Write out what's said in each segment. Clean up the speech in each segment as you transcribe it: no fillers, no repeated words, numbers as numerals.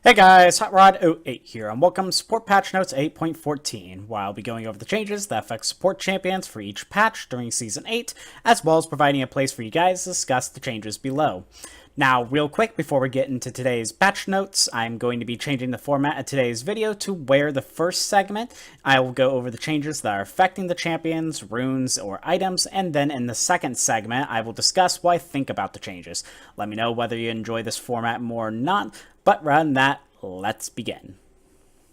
Hey guys, HotRod08 here, and welcome to Support Patch Notes 8.14, where I'll be going over the changes that affect support champions for each patch during Season 8, as well as providing a place for you guys to discuss the changes below. Now, real quick, before we get into today's patch notes, I'm going to be changing the format of today's video to where the first segment, I will go over the changes that are affecting the champions, runes, or items, and then in the second segment, I will discuss what I think about the changes. Let me know whether you enjoy this format more or not, but rather than that, let's begin.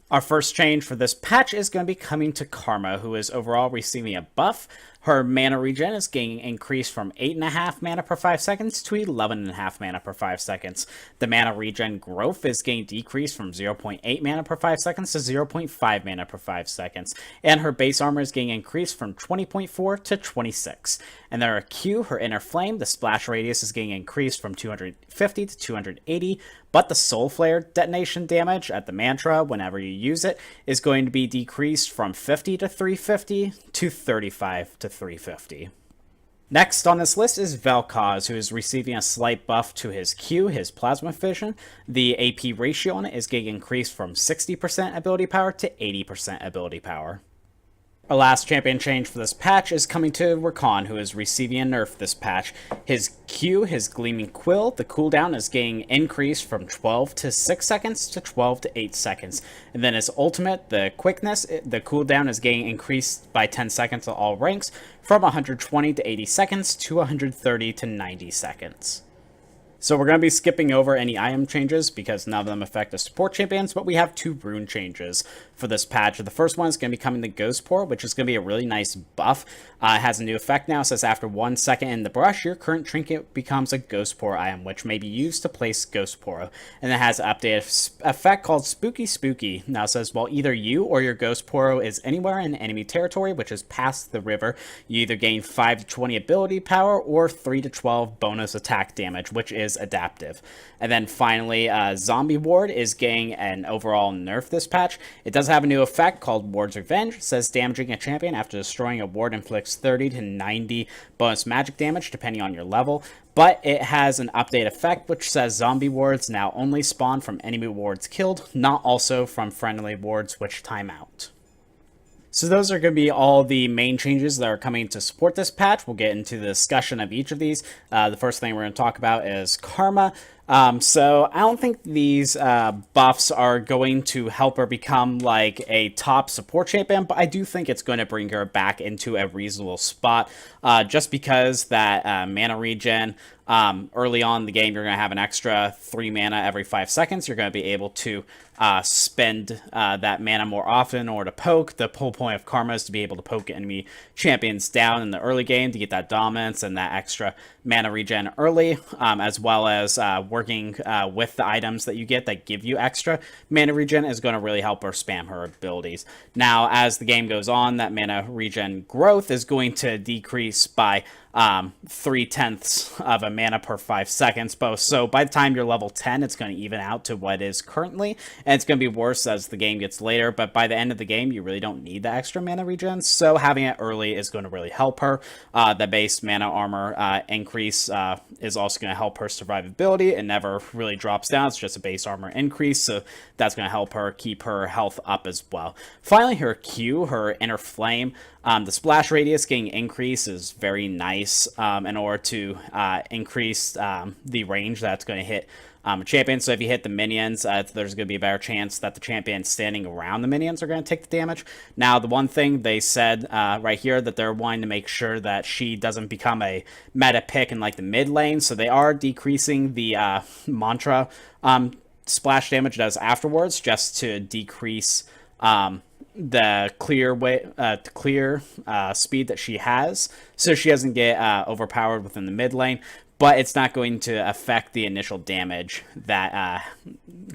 Our first change for this patch is going to be coming to Karma, who is overall receiving a buff. Her mana regen is getting increased from 8.5 mana per 5 seconds to 11.5 mana per 5 seconds. The mana regen growth is getting decreased from 0.8 mana per 5 seconds to 0.5 mana per 5 seconds. And her base armor is getting increased from 20.4 to 26. And then her Q, her inner flame, the splash radius is getting increased from 250 to 280. But the Soul Flare detonation damage at the mantra, whenever you use it, is going to be decreased from 50 to 350 to 35 to 350. Next on this list is Vel'Koz, who is receiving a slight buff to his Q, his Plasma Fission. The AP ratio on it is getting increased from 60% ability power to 80% ability power. Our last champion change for this patch is coming to Rakan, who is receiving a nerf this patch. His Q, his Gleaming Quill, the cooldown is getting increased from 12 to 6 seconds to 12 to 8 seconds. And then his ultimate, the quickness, the cooldown is getting increased by 10 seconds at all ranks, from 120 to 80 seconds to 130 to 90 seconds. So we're going to be skipping over any item changes because none of them affect the support champions, but we have two rune changes for this patch. The first one is going to be coming to Poro, which is going to be a really nice buff. It has a new effect now. It says after 1 second in the brush, your current trinket becomes a Poro item, which may be used to place Poro. And it has an updated effect called Spooky Spooky. Now it says, while either you or your Poro is anywhere in enemy territory, which is past the river, you either gain 5 to 20 ability power or 3 to 12 bonus attack damage, which is adaptive. And then finally, Zombie Ward is getting an overall nerf this patch. It does have a new effect called Ward's Revenge. It says damaging a champion after destroying a ward inflicts 30 to 90 bonus magic damage depending on your level. But it has an update effect which says zombie wards now only spawn from enemy wards killed, not also from friendly wards which time out. So those are going to be all the main changes that are coming to support this patch. We'll get into the discussion of each of these. The first thing we're going to talk about is Karma. So I don't think these buffs are going to help her become like a top support champion, but I do think it's going to bring her back into a reasonable spot, just because that mana regen, early on in the game, you're going to have an extra 3 mana every 5 seconds. You're going to be able to spend that mana more often or to poke. The whole point of Karma is to be able to poke enemy champions down in the early game to get that dominance and that extra mana regen early, as well as working with the items that you get that give you extra mana regen is going to really help her spam her abilities. Now, as the game goes on, that mana regen growth is going to decrease by 3/10 of a mana per 5 seconds. So by the time you're level 10, it's going to even out to what it is currently, and it's going to be worse as the game gets later, but by the end of the game, you really don't need the extra mana regen, so having it early is going to really help her. The base mana armor increase is also going to help her survivability. It never really drops down, it's just a base armor increase, so that's going to help her keep her health up as well. Finally, her Q, her inner flame, the splash radius getting increased is very nice in order to increase the range that's going to hit a champion. So if you hit the minions, there's going to be a better chance that the champion standing around the minions are going to take the damage. Now, the one thing they said right here that they're wanting to make sure that she doesn't become a meta pick in like the mid lane, so they are decreasing the mantra splash damage does afterwards just to decrease the clear speed that she has, so she doesn't get overpowered within the mid lane, but it's not going to affect the initial damage that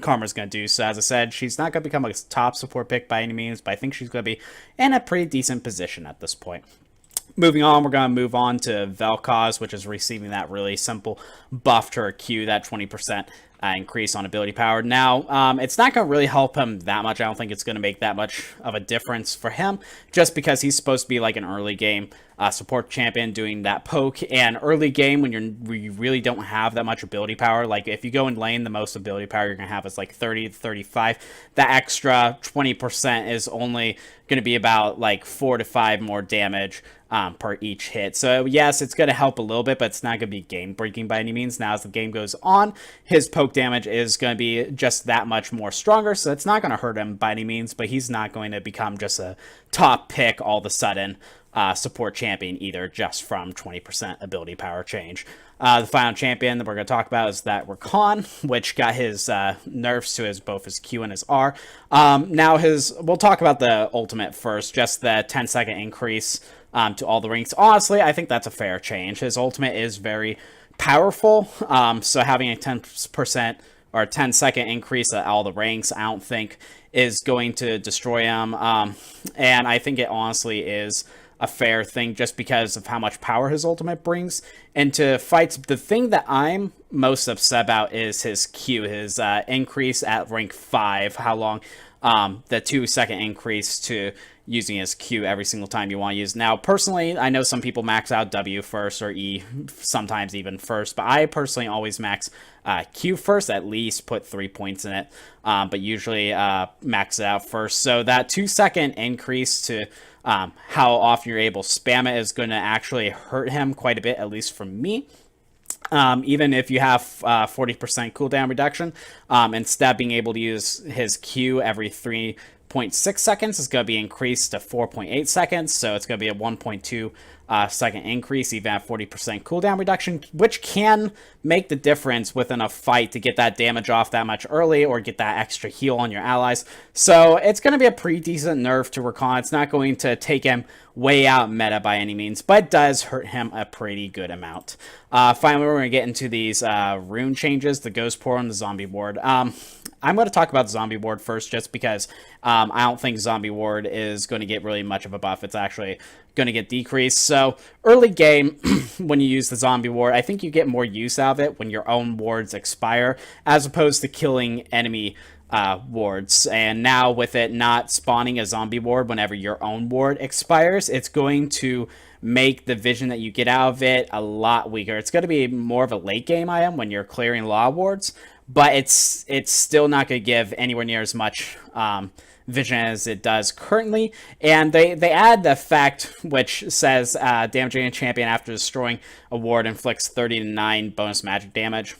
Karma's going to do. So as I said, she's not going to become a top support pick by any means, but I think she's going to be in a pretty decent position at this point. Moving on, we're going to move on to Vel'Koz, which is receiving that really simple buff to her Q, that 20% increase on ability power. Now, it's not going to really help him that much. I don't think it's going to make that much of a difference for him, just because he's supposed to be like an early game support champion doing that poke. And early game, when you really don't have that much ability power, like if you go in lane, the most ability power you're going to have is like 30 to 35. That extra 20% is only going to be about like 4 to 5 more damage per each hit. So yes, it's going to help a little bit, but it's not going to be game breaking by any means. Now as the game goes on, his poke damage is going to be just that much more stronger, so it's not going to hurt him by any means, but he's not going to become just a top pick all of a sudden support champion either, just from 20% ability power change. The final champion that we're going to talk about is that Rakan, which got his nerfs to both his Q and his R. Now we'll talk about the ultimate first, just the 10-second increase to all the ranks. Honestly, I think that's a fair change. His ultimate is very powerful, so having a 10% or a 10-second increase at all the ranks, I don't think is going to destroy him. And I think it honestly is a fair thing just because of how much power his ultimate brings into fights. The thing that I'm most upset about is his Q, his increase at rank 5, how long the 2-second increase to using his Q every single time you want to use. Now, personally, I know some people max out W first or E, sometimes even first, but I personally always max Q first, at least put 3 points in it, but usually max it out first. So that 2-second increase to how often you're able to spam it is going to actually hurt him quite a bit, at least for me. Even if you have 40% cooldown reduction, instead of being able to use his Q every 3.6 seconds, it's going to be increased to 4.8 seconds, so it's going to be a 1.2 second increase, even at 40% cooldown reduction, which can make the difference within a fight to get that damage off that much early or get that extra heal on your allies. So it's going to be a pretty decent nerf to Rakan. It's not going to take him way out meta by any means, but it does hurt him a pretty good amount. Finally, we're going to get into these rune changes, the Ghost Poro and the Zombie Ward. I'm going to talk about the Zombie Ward first, just because I don't think Zombie Ward is going to get really much of a buff. It's actually going to get decreased. So early game, when you use the Zombie Ward, I think you get more use out of it when your own wards expire, as opposed to killing enemy wards. And now with it not spawning a Zombie Ward whenever your own ward expires, it's going to make the vision that you get out of it a lot weaker. It's going to be more of a late game item when you're clearing law wards, but it's still not going to give anywhere near as much vision as it does currently. And they add the effect which says damaging a champion after destroying a ward inflicts 30 to 9 bonus magic damage.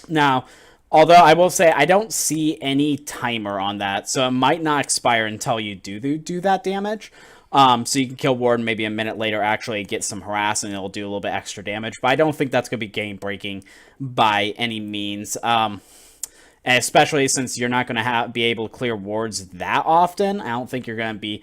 Now, although I will say I don't see any timer on that, so it might not expire until you do that damage. So you can kill Ward maybe a minute later, actually get some harass, and it'll do a little bit extra damage. But I don't think that's going to be game breaking by any means. And especially since you're not going to be able to clear wards that often, I don't think you're going to be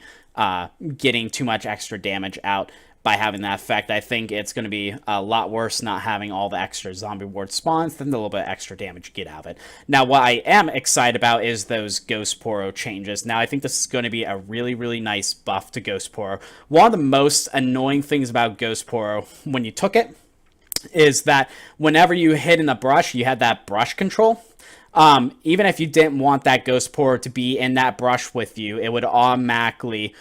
getting too much extra damage out by having that effect. I think it's going to be a lot worse not having all the extra zombie ward spawns than the little bit extra damage you get out of it. Now, what I am excited about is those Ghost Poro changes. Now, I think this is going to be a really, really nice buff to Ghost Poro. One of the most annoying things about Ghost Poro when you took it is that whenever you hit in the brush, you had that brush control. Even if you didn't want that Ghost Poro to be in that brush with you, it would automatically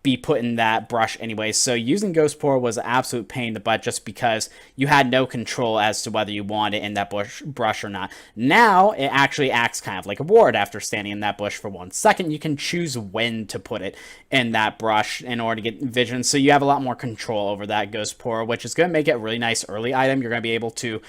be put in that brush anyway. So using Ghost Poro was an absolute pain in the butt just because you had no control as to whether you wanted it in that brush or not. Now, it actually acts kind of like a ward. After standing in that bush for 1 second, you can choose when to put it in that brush in order to get vision. So you have a lot more control over that Ghost Poro, which is going to make it a really nice early item. You're going to be able to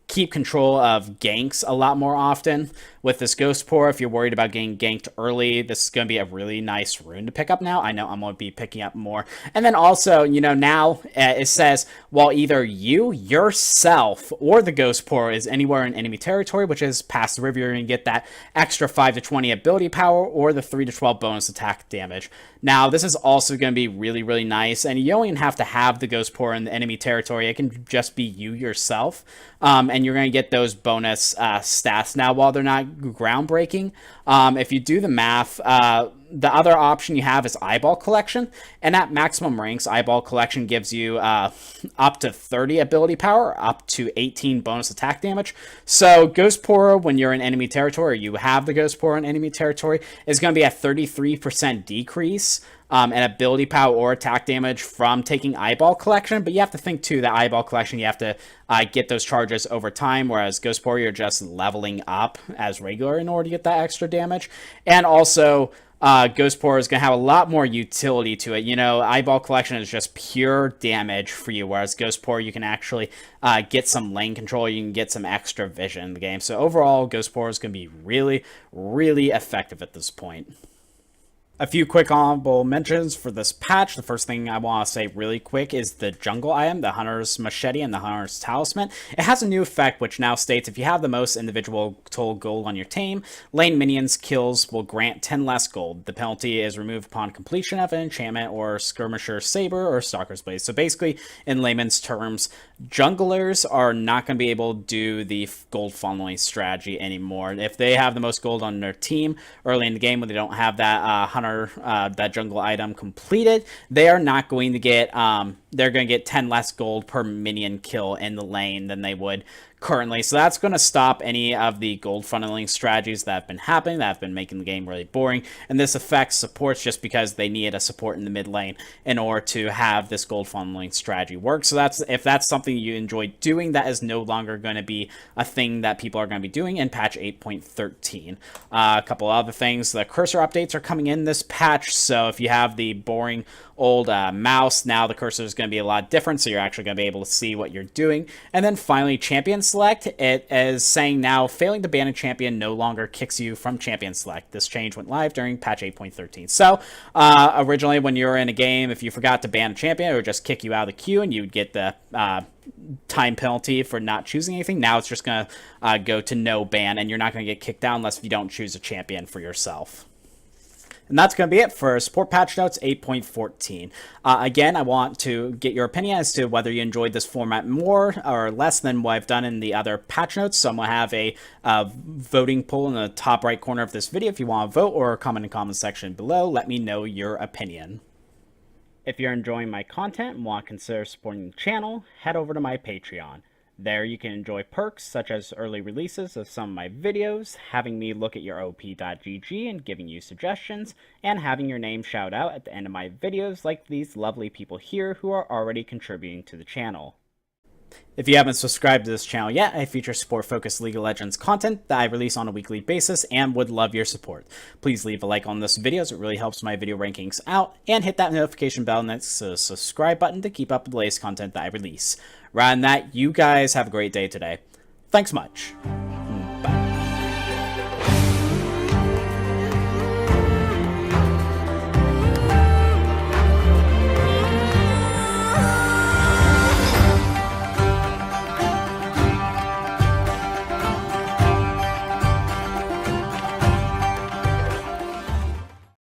keep control of ganks a lot more often with this Ghost Poro. If you're worried about getting ganked early, this is going to be a really nice rune to pick up now. I know I'm going to be picking up more. And then also, you know, now it says, while either you, yourself, or the Ghost Poro is anywhere in enemy territory, which is past the river, you're going to get that extra 5 to 20 ability power or the 3 to 12 bonus attack damage. Now, this is also going to be really, really nice, and you don't even have to have the Ghost Poro in the enemy territory. It can just be you yourself, and you're going to get those bonus stats. Now, while they're not groundbreaking, if you do the math, the other option you have is Eyeball Collection, and at maximum ranks, Eyeball Collection gives you up to 30 ability power, up to 18 bonus attack damage. So Ghost Poro, when you're in enemy territory, or you have the Ghost Poro in enemy territory, is going to be a 33% decrease and ability power or attack damage from taking Eyeball Collection. But you have to think, too, that Eyeball Collection, you have to get those charges over time, whereas Ghost Poro, you're just leveling up as regular in order to get that extra damage. And also, Ghost Poro is going to have a lot more utility to it. You know, Eyeball Collection is just pure damage for you, whereas Ghost Poro, you can actually get some lane control, you can get some extra vision in the game. So overall, Ghost Poro is going to be really, really effective at this point. A few quick honorable mentions for this patch. The first thing I want to say really quick is the jungle item, the Hunter's Machete and the Hunter's Talisman. It has a new effect which now states if you have the most individual total gold on your team, lane minions kills will grant 10 less gold. The penalty is removed upon completion of an enchantment or Skirmisher Saber or Stalker's Blade. So basically, in layman's terms, junglers are not going to be able to do the gold funneling strategy anymore. If they have the most gold on their team early in the game when they don't have that that jungle item completed, they are not going to get they're going to get 10 less gold per minion kill in the lane than they would currently. So that's going to stop any of the gold funneling strategies that have been happening, that have been making the game really boring. And this affects supports just because they need a support in the mid lane in order to have this gold funneling strategy work. So if that's something you enjoy doing, that is no longer going to be a thing that people are going to be doing in patch 8.13. A couple other things, the cursor updates are coming in this patch. So if you have the boring old mouse, now the cursor is going to be a lot different, so you're actually going to be able to see what you're doing. And then finally, champion select. It is saying now failing to ban a champion no longer kicks you from champion select. This change went live during patch 8.13. So originally when you were in a game, if you forgot to ban a champion, it would just kick you out of the queue and you'd get the time penalty for not choosing anything. Now it's just going to go to no ban, and you're not going to get kicked out unless you don't choose a champion for yourself. And that's going to be it for Support Patch Notes 8.14. Again, I want to get your opinion as to whether you enjoyed this format more or less than what I've done in the other patch notes. So I'm going to have a voting poll in the top right corner of this video. If you want to vote or comment in the comment section below, let me know your opinion. If you're enjoying my content and want to consider supporting the channel, head over to my Patreon. There you can enjoy perks such as early releases of some of my videos, having me look at your op.gg and giving you suggestions, and having your name shout out at the end of my videos like these lovely people here who are already contributing to the channel. If you haven't subscribed to this channel yet, I feature support-focused League of Legends content that I release on a weekly basis and would love your support. Please leave a like on this video as it really helps my video rankings out, and hit that notification bell next to the subscribe button to keep up with the latest content that I release. Rather than that, you guys have a great day today. Thanks much.